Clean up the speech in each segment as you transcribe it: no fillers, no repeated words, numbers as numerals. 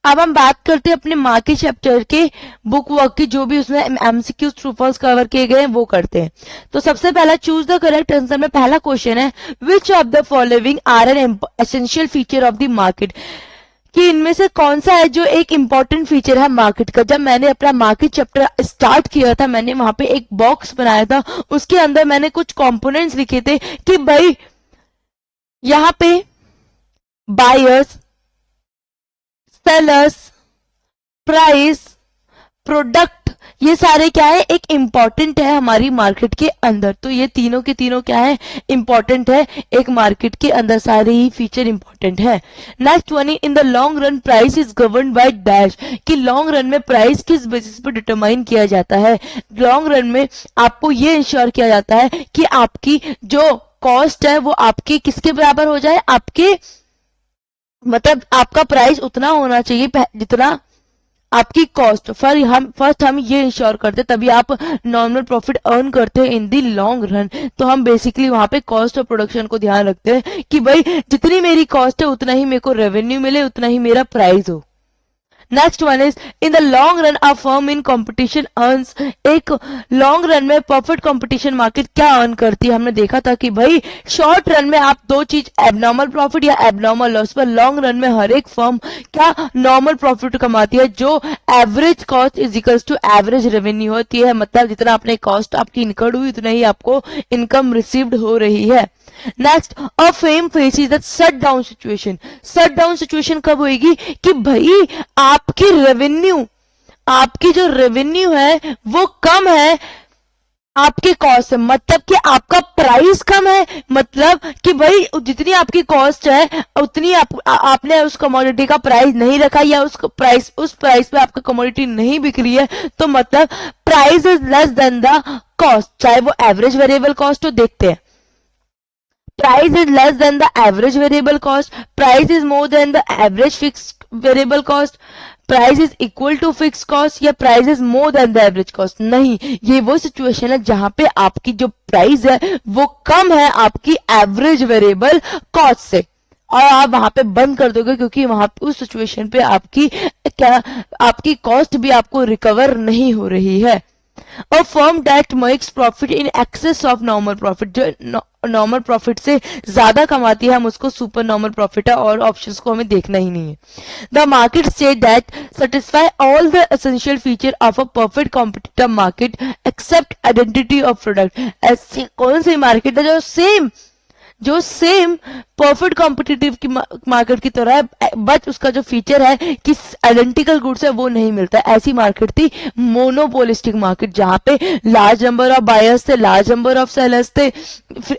अब हम बात करते हैं अपने मार्केट चैप्टर के बुक वर्क की, जो भी उसमें एमसीक्यूज ट्रू फॉल्स कवर किए गए हैं वो करते हैं। तो सबसे पहला चूज द करेक्ट आंसर में पहला क्वेश्चन है, which of the following are an essential feature of the market, कि इनमें से कौन सा है जो एक इंपॉर्टेंट फीचर है मार्केट का। जब मैंने अपना मार्केट चैप्टर स्टार्ट किया था, मैंने वहां पे एक बॉक्स बनाया था, उसके अंदर मैंने कुछ कंपोनेंट्स लिखे थे कि भाई यहाँ पे बायर्स, सेलर्स, प्राइस, प्रोडक्ट, ये सारे क्या है, एक इंपॉर्टेंट है हमारी मार्केट के अंदर। तो ये तीनों के तीनों क्या है, इंपॉर्टेंट है एक मार्केट के अंदर, सारे ही फीचर इंपॉर्टेंट है। Next one, in the long run price is govern by dash, कि लॉन्ग रन में प्राइस किस बेसिस पर डिटरमाइन किया जाता है। लॉन्ग रन में आपको ये इंश्योर किया जाता है कि आपकी जो कॉस्ट है वो आपकी किसके बराबर हो जाए, आपके मतलब आपका प्राइस उतना होना चाहिए जितना आपकी कॉस्ट। फर्स्ट हम ये इंश्योर करते, तभी आप नॉर्मल प्रॉफिट अर्न करते हैं इन दी लॉन्ग रन। तो हम बेसिकली वहां पे कॉस्ट ऑफ प्रोडक्शन को ध्यान रखते हैं कि भाई जितनी मेरी कॉस्ट है उतना ही मेरे को रेवेन्यू मिले, उतना ही मेरा प्राइस हो। Next one is, in the long run a firm in competition earns, एक लॉन्ग रन में परफेक्ट कंपटीशन मार्केट क्या अर्न करती है। हमने देखा था कि भाई शॉर्ट रन में आप दो चीज, एबनॉर्मल प्रॉफिट या एबनॉर्मल लॉस, पर लॉन्ग रन में हर एक फर्म क्या नॉर्मल प्रॉफिट कमाती है, जो average cost is equals to average revenue होती है। मतलब जितना आपने कॉस्ट आपकी इनकर्ड हुई उतना ही आपको इनकम रिसीव्ड हो रही है। Next, a fame faces the shut down situation, shut down situation कब होगी कि भाई आपकी रेवेन्यू, आपकी जो रेवेन्यू है वो कम है आपके कॉस्ट से, मतलब कि आपका प्राइस कम है, मतलब कि भाई जितनी आपकी कॉस्ट है उतनी आपने उस कमोडिटी का प्राइस नहीं रखा, या उस प्राइस पे आपका कमोडिटी नहीं बिक रही है, तो मतलब price is less than the cost, चाहे वो एवरेज वेरिएबल कॉस्ट हो। देखते हैं, price is less than the average variable cost, price is more than the average fixed variable cost, price is equal to fix cost, या price is more than the average cost. नहीं, ये वो situation है जहां पे आपकी जो price है वो कम है आपकी एवरेज वेरिएबल कॉस्ट से, और आप वहां पे बंद कर दोगे, क्योंकि वहां उस सिचुएशन पे आपकी क्या, आपकी कॉस्ट भी आपको रिकवर नहीं हो रही है। A firm that makes profit in excess of normal profit, जो नॉर्मल प्रॉफिट से ज्यादा कमाती है, हम उसको सुपर नॉर्मल प्रॉफिट है, और ऑप्शंस को हमें देखना ही नहीं है। The market state that satisfy all the essential feature of a perfect competitive market except identity of product, ऐसी कौन सी मार्केट है जो सेम परफेक्ट कॉम्पिटिटिव की मार्केट की तरह है, बट उसका जो फीचर है कि आइडेंटिकल गुड्स है वो नहीं मिलता। ऐसी मार्केट थी मोनोपोलिस्टिक मार्केट, जहां पे लार्ज नंबर ऑफ बायर्स थे, लार्ज नंबर ऑफ सेलर्स थे,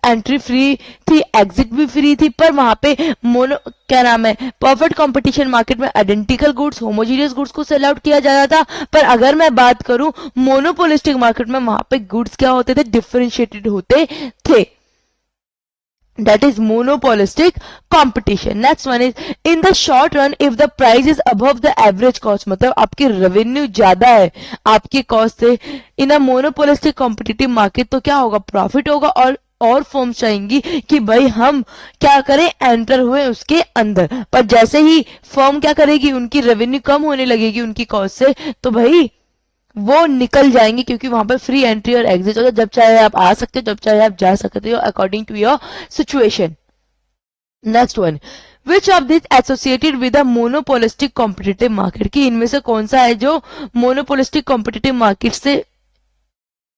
एंट्री फ्री थी, एग्जिट भी फ्री थी, पर वहां पे क्या नाम है, परफेक्ट कंपटीशन मार्केट में आइडेंटिकल गुड्स, होमोजीनियस गुड्स को सेल आउट किया जाता था। पर अगर मैं बात करूं मोनोपोलिस्टिक मार्केट में, वहां पे गुड्स क्या होते थे, डिफरेंशिएटेड होते थे। That is monopolistic competition. Next one is, in the short run if the price is above the average cost, मतलब आपकी रेवेन्यू ज्यादा है आपकी कॉस्ट से, इन अ मोनोपोलिस्टिक कॉम्पिटिटिव मार्केट, तो क्या होगा, प्रॉफिट होगा, और फर्म्स चाहेंगी कि भाई हम क्या करें, एंटर हुए उसके अंदर। पर जैसे ही फर्म क्या करेगी, उनकी रेवेन्यू कम होने लगेगी उनकी कॉस्ट से, तो भाई वो निकल जाएंगे, क्योंकि वहां पर फ्री एंट्री और एग्जिट होता है, जब चाहे आप आ सकते हो, जब चाहे आप जा सकते हो, according to your situation. Next one, which of this associated with a monopolistic competitive market, की इनमें से कौन सा है जो मोनोपोलिस्टिक कॉम्पिटिटिव मार्केट से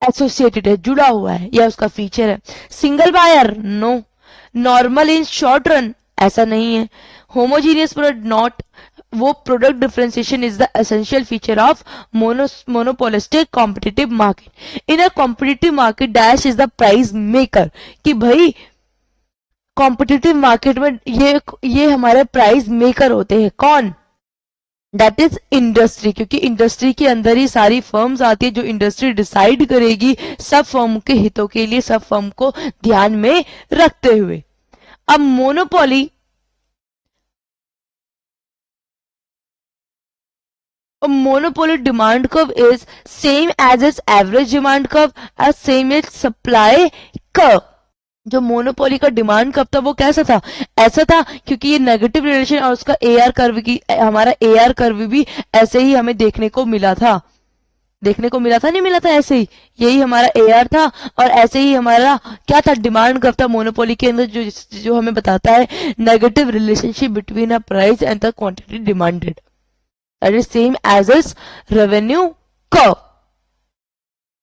एसोसिएटेड है, जुड़ा हुआ है, या उसका फीचर है। Single buyer, no. Normal in short run, ऐसा नहीं है। Homogeneous product, not. वो product differentiation is the essential feature of monopolistic competitive market. In a competitive market dash is the price maker, कि भाई कॉम्पिटिटिव मार्केट में ये हमारे price maker होते हैं। कौन? दैट इज इंडस्ट्री, क्योंकि इंडस्ट्री के अंदर ही सारी फर्म्स आती है, जो इंडस्ट्री डिसाइड करेगी सब फर्म के हितों के लिए, सब फर्म को ध्यान में रखते हुए। अब monopoly, a monopoly demand curve is same as its average demand curve as same as supply curve. जो मोनोपोली का डिमांड कब था वो कैसा था, ऐसा था, क्योंकि ये नेगेटिव रिलेशन और उसका एआर कर्व की, हमारा एआर कर्व भी ऐसे ही हमें देखने को मिला था, नहीं मिला था, ऐसे ही यही हमारा एआर था। और ऐसे ही हमारा क्या था, डिमांड कर्व था मोनोपोली के अंदर, जो हमें बताता है negative relationship between a price and the quantity demanded, that is same as is revenue curve.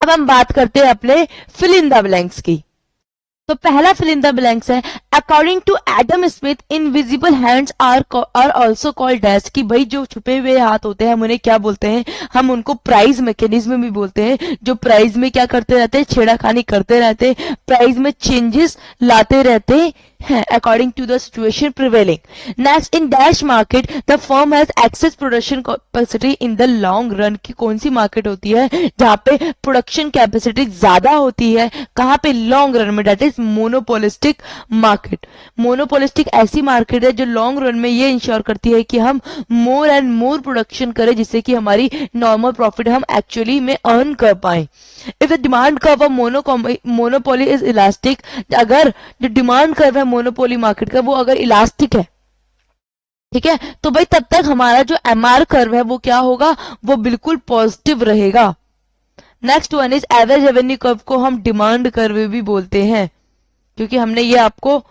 अब हम बात करते हैं अपने फिल इन द ब्लैंक्स की। तो पहला फिल इन द ब्लैंक्स है, according to Adam Smith invisible hands are also called dash, कि भाई जो छुपे हुए हाथ होते हैं हम उन्हें क्या बोलते हैं, हम उनको प्राइस मैकेनिज्म भी बोलते हैं, जो प्राइस में क्या करते रहते हैं, छेड़ाखानी करते रहते हैं, प्राइस में चेंजेस लाते रहते हैं according to the situation prevailing. Next, in dash market the firm has excess production capacity in the long run, की कौन सी मार्केट होती है जहां पे प्रोडक्शन कैपेसिटी ज्यादा होती है, कहां पे, लॉन्ग रन में, that is monopolistic market. Monopolistic ऐसी मार्केट है जो लॉन्ग रन में ये इंश्योर करती है कि हम मोर एंड मोर प्रोडक्शन करें, जिससे कि हमारी नॉर्मल प्रॉफिट हम एक्चुअली में अर्न कर पाए। If the demand curve of monopoly is elastic, अगर जो डिमांड कर्व है मोनोपोली मार्केट का वो अगर इलास्टिक है, ठीक है, तो भाई तब तक हमारा जो एमआर कर्व है वो क्या होगा, वो बिल्कुल पॉजिटिव रहेगा। Next one is average revenue curve, को हम डिमांड कर्व भी बोलते हैं, क्योंकि हमने ये आपको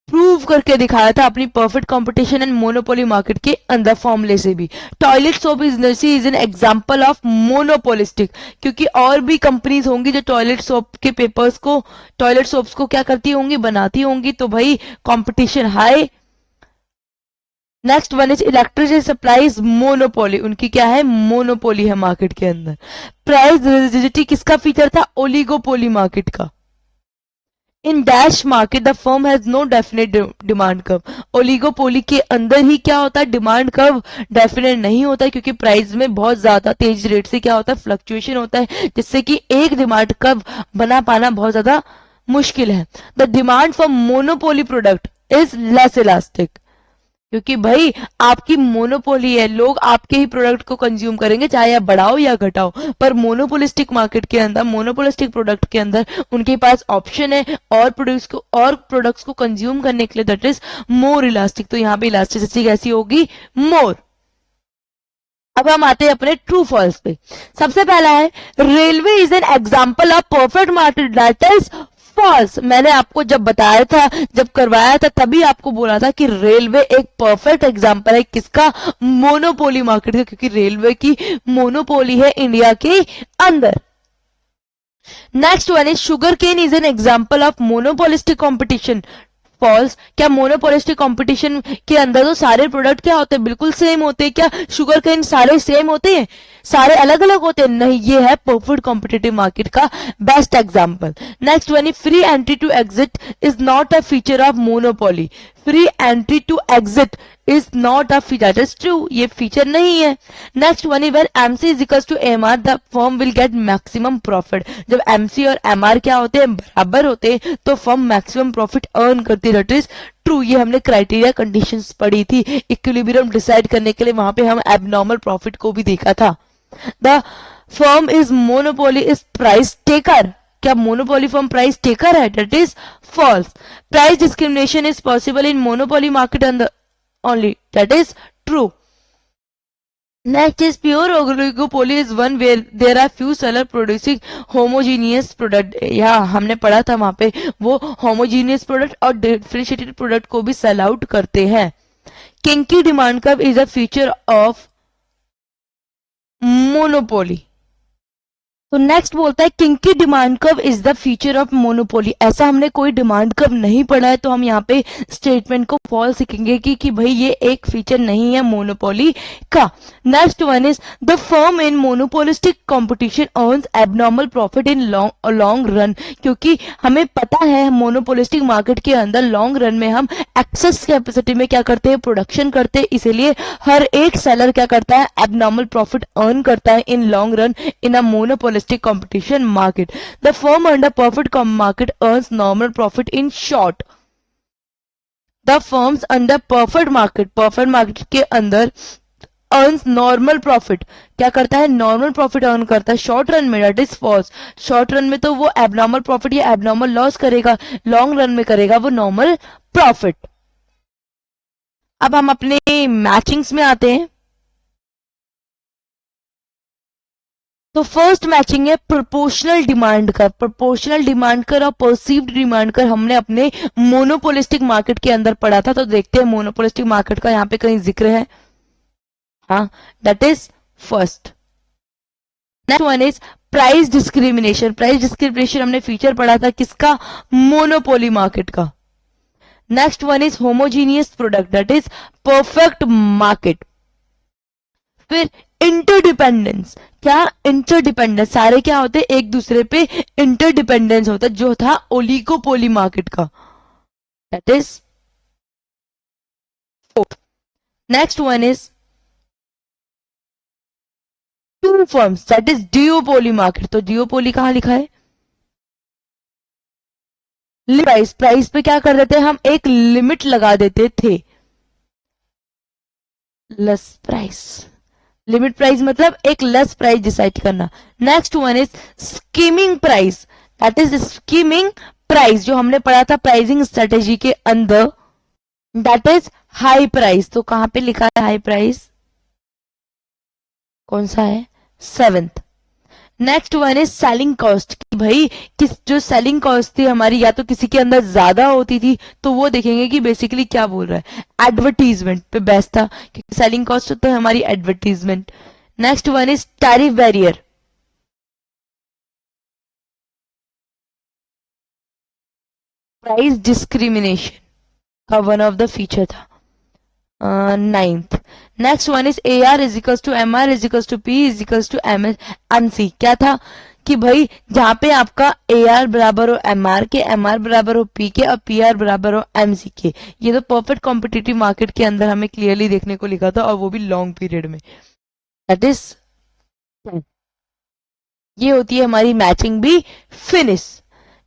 प्रूव करके दिखाया था अपनी perfect competition and monopoly market के अंदर फॉर्मूले से भी। Toilet soap is an example of monopolistic, क्योंकि और भी कंपनीज होंगी जो टॉयलेट सोप के पेपर्स को, टॉयलेट सोप्स को क्या करती होंगी, बनाती होंगी, तो भाई competition high. Next one is electricity supply is monopoly, उनकी क्या है, मोनोपोली है मार्केट के अंदर। प्राइस रिजिडिटी किसका फीचर था, ओलिगोपोली मार्केट का। इन dash market the firm has no definite demand curve, oligopoly के अंदर ही क्या होता है, डिमांड कर्व डेफिनेट नहीं होता है, क्योंकि प्राइस में बहुत ज्यादा तेज रेट से क्या होता है, फ्लक्चुएशन होता है, जिससे कि एक डिमांड कर्व बना पाना बहुत ज्यादा मुश्किल है। The demand for monopoly product is less elastic, क्योंकि भाई आपकी मोनोपोली है, लोग आपके ही प्रोडक्ट को कंज्यूम करेंगे, चाहे आप बढ़ाओ या घटाओ, पर मोनोपोलिस्टिक मार्केट के अंदर, मोनोपोलिस्टिक प्रोडक्ट के अंदर उनके पास ऑप्शन है और प्रोडक्ट्स को कंज्यूम करने के लिए, दैट इज मोर इलास्टिक। तो यहाँ पे इलास्टिसिटी कैसी होगी, मोर। अब हम आते हैं अपने ट्रू फॉल्स पे। सबसे पहला है, railway is an example of perfect market, that is false. मैंने आपको जब बताया था, जब करवाया था, तभी आपको बोला था कि रेलवे एक परफेक्ट एग्जांपल है किसका, मोनोपोली मार्केट का, क्योंकि रेलवे की मोनोपोली है इंडिया के अंदर। Next one is sugar cane is an example of monopolistic competition, false. क्या मोनोपोलिस्टिक कंपटीशन के अंदर तो सारे प्रोडक्ट क्या होते हैं, बिल्कुल सेम होते हैं क्या, शुगर केन सारे सेम होते हैं, सारे अलग अलग होते हैं, नहीं, ये है परफेक्ट कॉम्पिटिटिव मार्केट का best example. Next one, free entry to exit is not a feature of monopoly, free entry to exit is not a feature, that is true, ये फीचर नहीं है। Next one is when MC is equals to MR the firm will get maximum profit, जब MC और MR क्या होते हैं, बराबर होते हैं, तो फर्म मैक्सिमम प्रॉफिट अर्न करती है, दैट इज ट्रू। ये हमने क्राइटेरिया कंडीशंस पढ़ी थी इक्विलिब्रियम डिसाइड करने के लिए, वहां पे हम एबनॉर्मल प्रॉफिट को भी देखा था। The firm is monopoly is price taker, क्या मोनोपोली फर्म प्राइस टेकर है, that is false. Price discrimination is possible in monopoly market अंदर only, that is true. Next is pure oligopoly is one where there are few seller producing homogeneous product, या हमने पढ़ा था वहां पे वो homogeneous product और differentiated product को भी sell out करते हैं। kinky demand curve is a feature of monopoly, तो नेक्स्ट बोलता है kinky demand curve is the feature of monopoly, ऐसा हमने कोई डिमांड कर्व नहीं पढ़ा है, तो हम यहाँ पे स्टेटमेंट को फॉल्स लिखेंगे कि भाई ये एक फीचर नहीं है मोनोपोली का। Next one is the firm in monopolistic competition earns abnormal profit in long run, क्योंकि हमें पता है मोनोपोलिस्टिक मार्केट के अंदर लॉन्ग रन में हम एक्सेस कैपेसिटी में क्या करते हैं, प्रोडक्शन करते हैं, इसीलिए हर एक सेलर क्या करता है, एबनॉर्मल प्रॉफिट अर्न करता है in long run in a monopolistic competition market. The firm under perfect market earns normal profit in short. The firms under perfect market के अंदर अर्न्स नॉर्मल प्रॉफिट, क्या करता है, नॉर्मल प्रॉफिट अर्न करता है short run में, that is false. Short run में तो वो एबनॉर्मल प्रॉफिट या एबनॉर्मल लॉस करेगा, लॉन्ग रन में करेगा वो नॉर्मल प्रॉफिट। अब हम अपने मैचिंग्स में आते हैं। तो फर्स्ट मैचिंग है प्रोपोर्शनल डिमांड का। प्रोपोर्शनल डिमांड कर और परसीव्ड डिमांड कर हमने अपने मोनोपोलिस्टिक मार्केट के अंदर पढ़ा था। तो देखते हैं मोनोपोलिस्टिक मार्केट का यहाँ पे कहीं जिक्र है, हाँ, that is first. Next one is price discrimination. Price discrimination हमने फीचर पढ़ा था किसका, मोनोपोली मार्केट का। Next one is homogeneous product, that is perfect market. फिर इंटरडिपेंडेंस, क्या, इंटरडिपेंडेंस, सारे क्या होते हैं, एक दूसरे पे इंटरडिपेंडेंस होता है, जो था ओलिगोपोली मार्केट का, that is fourth. Next one is two firms, that is duopoly market. तो डिओपोली कहां लिखा है, प्राइस, प्राइस पे क्या कर देते हैं हम, एक लिमिट लगा देते थे, लेस प्राइस, लिमिट प्राइस मतलब एक लेस प्राइस डिसाइड करना। Next one is skimming price, that is skimming price, जो हमने पढ़ा था प्राइसिंग स्ट्रेटेजी के अंदर, दैट इज हाई प्राइस। तो कहां पे लिखा है हाई प्राइस, कौन सा है, seventh. Next one is selling cost, कि भाई किस, जो सेलिंग कॉस्ट थी हमारी, या तो किसी के अंदर ज्यादा होती थी, तो वो देखेंगे कि बेसिकली क्या बोल रहा है, एडवर्टीजमेंट पे बेस्ट था, क्योंकि सेलिंग कॉस्ट तो हमारी advertisement. Next one is tariff barrier, price discrimination का वन ऑफ द फीचर था, ninth. Next one is A R is equals to M R is equals to P is equals to M M C. क्या था कि भाई जहां पे आपका ए आर बराबर हो एम आर के, एम आर बराबर हो पी के और पी आर बराबर हो एम सी के। ये तो परफेक्ट कॉम्पिटिटिव मार्केट के अंदर हमें क्लियरली देखने को लिखा था, और वो भी लॉन्ग पीरियड में, दैट इज, ये होती है हमारी मैचिंग बी फिनिश।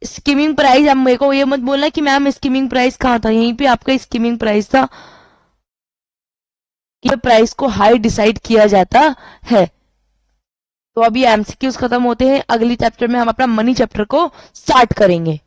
स्कीमिंग प्राइस, अब मेरे को ये मत बोलना कि मैम स्कीमिंग प्राइस कहाँ था, यहीं पे आपका स्कीमिंग प्राइस था, कि प्राइस को हाई डिसाइड किया जाता है। तो अभी एमसीक्यूज खत्म होते हैं, अगली चैप्टर में हम अपना मनी चैप्टर को स्टार्ट करेंगे।